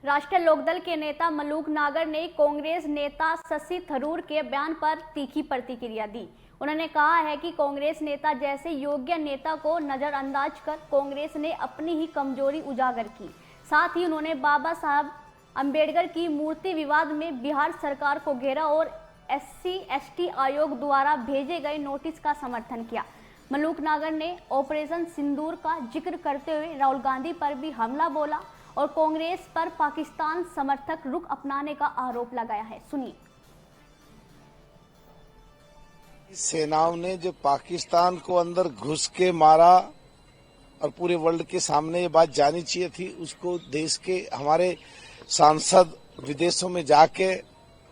राष्ट्रीय लोकदल के नेता मलूक नागर ने कांग्रेस नेता शशि थरूर के बयान पर तीखी प्रतिक्रिया दी। उन्होंने कहा है कि कांग्रेस नेता जैसे योग्य नेता को नजरअंदाज कर कांग्रेस ने अपनी ही कमजोरी उजागर की। साथ ही उन्होंने बाबा साहब अंबेडकर की मूर्ति विवाद में बिहार सरकार को घेरा और SC/ST आयोग द्वारा भेजे गए नोटिस का समर्थन किया। मलूक नागर ने ऑपरेशन सिंदूर का जिक्र करते हुए राहुल गांधी पर भी हमला बोला और कांग्रेस पर पाकिस्तान समर्थक रुख अपनाने का आरोप लगाया है। सुनिए। सेनाओं ने जो पाकिस्तान को अंदर घुस के मारा और पूरे वर्ल्ड के सामने ये बात जानी चाहिए थी, उसको देश के हमारे सांसद विदेशों में जाके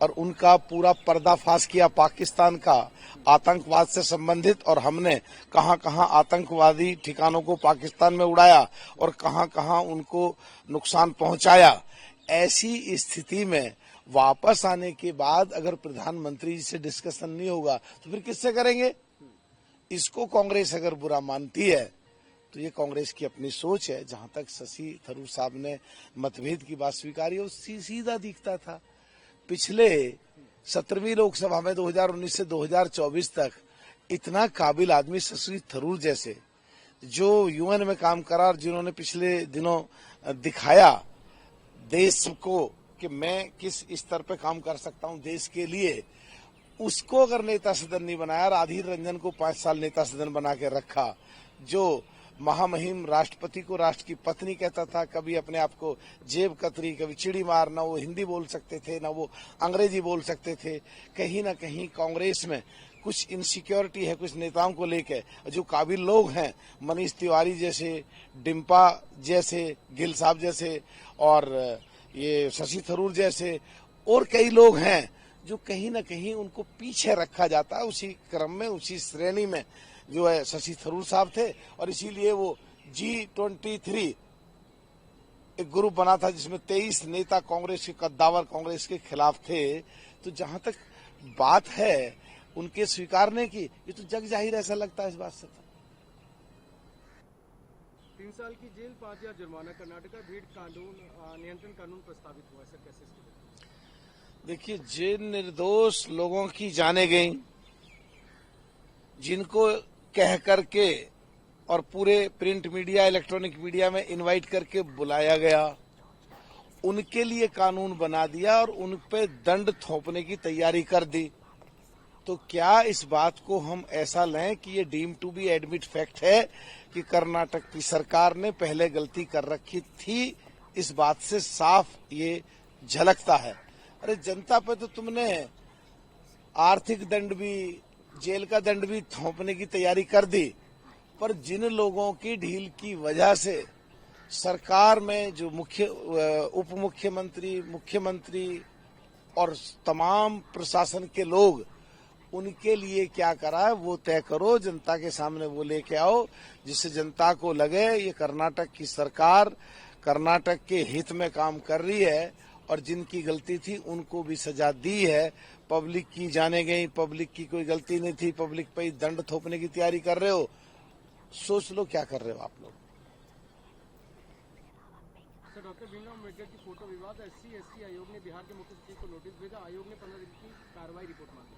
और उनका पूरा पर्दाफाश किया पाकिस्तान का आतंकवाद से संबंधित, और हमने कहां कहां आतंकवादी ठिकानों को पाकिस्तान में उड़ाया और कहां कहां उनको नुकसान पहुंचाया। ऐसी स्थिति में वापस आने के बाद अगर प्रधानमंत्री जी से डिस्कशन नहीं होगा तो फिर किससे करेंगे? इसको कांग्रेस अगर बुरा मानती है तो ये कांग्रेस की अपनी सोच है। जहां तक शशि थरूर साहब ने मतभेद की बात स्वीकारी, वो सीधा दिखता था। पिछले 17वीं लोकसभा में 2019 से 2024 तक इतना काबिल आदमी शशि थरूर जैसे, जो यूएन में काम करा और जिन्होंने पिछले दिनों दिखाया देश को कि मैं किस स्तर पे काम कर सकता हूं देश के लिए, उसको अगर नेता सदन नहीं बनाया और आधीर रंजन को 5 साल नेता सदन बना के रखा, जो महामहिम राष्ट्रपति को राष्ट्र की पत्नी कहता था, कभी अपने आप को जेब कतरी, कभी चिड़ी मार, ना वो हिंदी बोल सकते थे ना वो अंग्रेजी बोल सकते थे। कहीं ना कहीं कांग्रेस में कुछ इनसिक्योरिटी है कुछ नेताओं को लेकर। जो काबिल लोग हैं, मनीष तिवारी जैसे, डिम्पा जैसे, गिल साहब जैसे और ये शशि थरूर जैसे और कई लोग हैं, जो कहीं ना कहीं उनको पीछे रखा जाता है। उसी क्रम में, उसी श्रेणी में जो है शशि थरूर साहब थे, और इसीलिए वो G23 एक ग्रुप बना था जिसमें 23 नेता कांग्रेस के कद्दावर कांग्रेस के खिलाफ थे। तो जहां तक बात है उनके स्वीकारने की, ये तो जग जाहिर ऐसा लगता है इस बात से। 3 साल की जेल, 5,000 जुर्माना। कर्नाटका भीड़ कानून नियंत्रण कानून प्रस्तावित हुआ है, सर कैसे? देखिए, जिन निर्दोष लोगों की जाने गई, जिनको कह करके और पूरे प्रिंट मीडिया इलेक्ट्रॉनिक मीडिया में इनवाइट करके बुलाया गया, उनके लिए कानून बना दिया और उन पे दंड थोपने की तैयारी कर दी। तो क्या इस बात को हम ऐसा लें कि ये deem to be admit fact है कि कर्नाटक की सरकार ने पहले गलती कर रखी थी? इस बात से साफ ये झलकता है। अरे जनता पे तो तुमने आर्थिक दंड भी, जेल का दंड भी थोपने की तैयारी कर दी, पर जिन लोगों की ढील की वजह से सरकार में जो उप मुख्यमंत्री, मुख्यमंत्री और तमाम प्रशासन के लोग, उनके लिए क्या करा है वो तय करो, जनता के सामने वो लेके आओ, जिससे जनता को लगे ये कर्नाटक की सरकार कर्नाटक के हित में काम कर रही है और जिनकी गलती थी उनको भी सजा दी है। पब्लिक की जाने गई, पब्लिक की कोई गलती नहीं थी, पब्लिक पे दंड थोपने की तैयारी कर रहे हो। सोच लो क्या कर रहे हो आप लोग। सर, डॉक्टर भीमराव अम्बेडकर की फोटो विवाद, SC/ST आयोग ने बिहार के मुख्य सचिव को नोटिस भेजा। आयोग ने 15 दिन की कार्रवाई रिपोर्ट मांगी।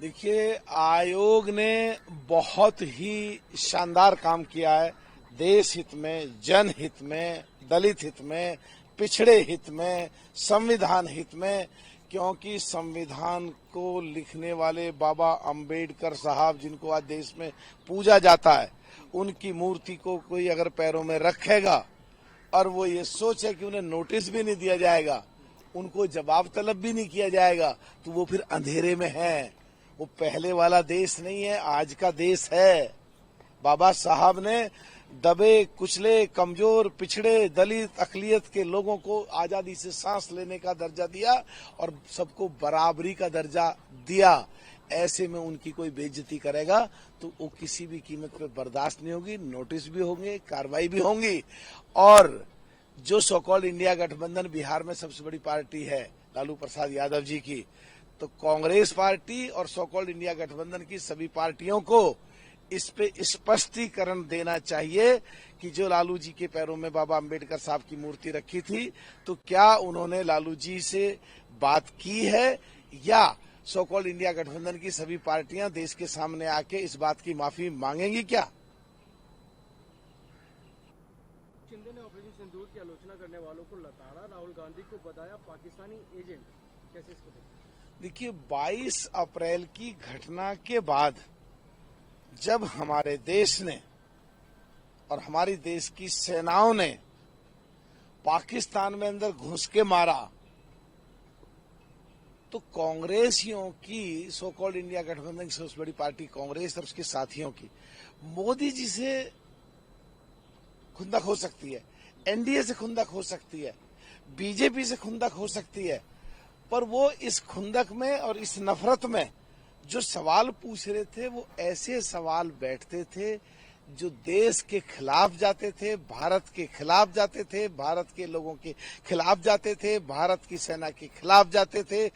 देखिए, आयोग ने बहुत ही शानदार काम किया है देश हित में, जनहित में, दलित हित में, पिछड़े हित में, संविधान हित में। क्योंकि संविधान को लिखने वाले बाबा अंबेडकर साहब, जिनको आज देश में पूजा जाता है, उनकी मूर्ति को कोई अगर पैरों में रखेगा और वो ये सोचे कि उन्हें नोटिस भी नहीं दिया जाएगा, उनको जवाब तलब भी नहीं किया जाएगा, तो वो फिर अंधेरे में है। वो पहले वाला देश नहीं है, आज का देश है। बाबा साहब ने दबे, कुचले, कमजोर, पिछड़े, दलित, अकलियत के लोगों को आजादी से सांस लेने का दर्जा दिया और सबको बराबरी का दर्जा दिया। ऐसे में उनकी कोई बेइज्जती करेगा तो वो किसी भी कीमत पे बर्दाश्त नहीं होगी। नोटिस भी होंगे, कार्रवाई भी होंगी। और जो सो कॉल्ड इंडिया गठबंधन बिहार में सबसे बड़ी पार्टी है लालू प्रसाद यादव जी की, तो कांग्रेस पार्टी और सो कॉल्ड इंडिया गठबंधन की सभी पार्टियों को इस पे स्पष्टीकरण देना चाहिए कि जो लालू जी के पैरों में बाबा अंबेडकर साहब की मूर्ति रखी थी, तो क्या उन्होंने लालू जी से बात की है या सो कॉल्ड इंडिया गठबंधन की सभी पार्टियां देश के सामने आके इस बात की माफी मांगेंगी क्या? शिंदे ने ऑपरेशन सिंदूर की आलोचना करने वालों को लताड़ा, राहुल गांधी को बताया पाकिस्तानी एजेंट, कैसे इसको देखते? देखिए, 22 अप्रैल की घटना के बाद जब हमारे देश ने और हमारी देश की सेनाओं ने पाकिस्तान में अंदर घुस के मारा, तो कांग्रेसियों की सो कॉल्ड इंडिया गठबंधन की सबसे बड़ी पार्टी कांग्रेस और उसके साथियों की मोदी जी से खुंदक हो सकती है, एनडीए से खुंदक हो सकती है, बीजेपी से खुंदक हो सकती है, पर वो इस खुंदक में और इस नफरत में जो सवाल पूछ रहे थे वो ऐसे सवाल बैठते थे जो देश के खिलाफ जाते थे, भारत के खिलाफ जाते थे, भारत के लोगों के खिलाफ जाते थे, भारत की सेना के खिलाफ जाते थे,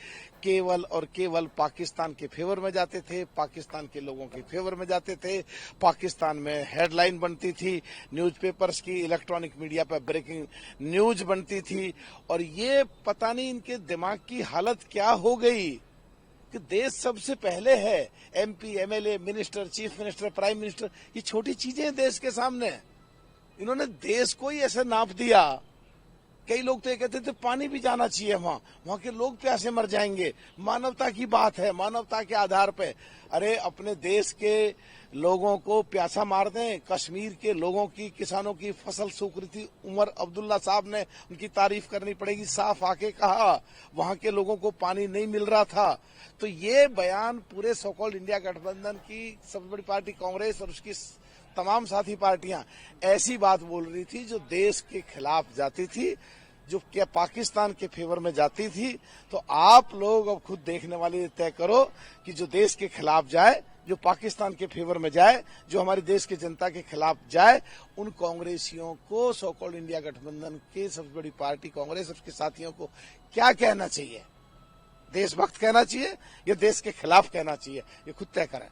केवल और केवल पाकिस्तान के फेवर में जाते थे, पाकिस्तान के लोगों के फेवर में जाते थे। पाकिस्तान में हेडलाइन बनती थी, न्यूज़पेपर्स की, इलेक्ट्रॉनिक मीडिया पर ब्रेकिंग न्यूज बनती थी, और ये पता नहीं इनके दिमाग की हालत क्या हो गई कि देश सबसे पहले है। MP, MLA, minister, chief minister, prime minister, ये छोटी चीजें हैं देश के सामने। इन्होंने देश को ही ऐसे नाप दिया। कई लोग तो ये कहते थे पानी भी जाना चाहिए वहां के लोग प्यासे मर जाएंगे। मानवता की बात है, मानवता के आधार पे। अरे अपने देश के लोगों को प्यासा मार दें। कश्मीर के लोगों की, किसानों की फसल सूख रही थी, उमर अब्दुल्ला साहब ने, उनकी तारीफ करनी पड़ेगी, साफ आके कहा वहां के लोगों को पानी नहीं मिल रहा था। तो ये बयान पूरे सो कॉल्ड इंडिया गठबंधन की सबसे बड़ी पार्टी कांग्रेस और उसकी तमाम साथी पार्टियां ऐसी बात बोल रही थी जो देश के खिलाफ जाती थी, जो क्या पाकिस्तान के फेवर में जाती थी। तो आप लोग अब खुद देखने वाले तय करो कि जो देश के खिलाफ जाए, जो पाकिस्तान के फेवर में जाए, जो हमारी देश की जनता के खिलाफ जाए, उन कांग्रेसियों को, सो कॉल्ड इंडिया गठबंधन के सबसे बड़ी पार्टी कांग्रेस और उसके साथियों को क्या कहना चाहिए? देशभक्त कहना चाहिए या देश के खिलाफ कहना चाहिए? ये खुद तय करें।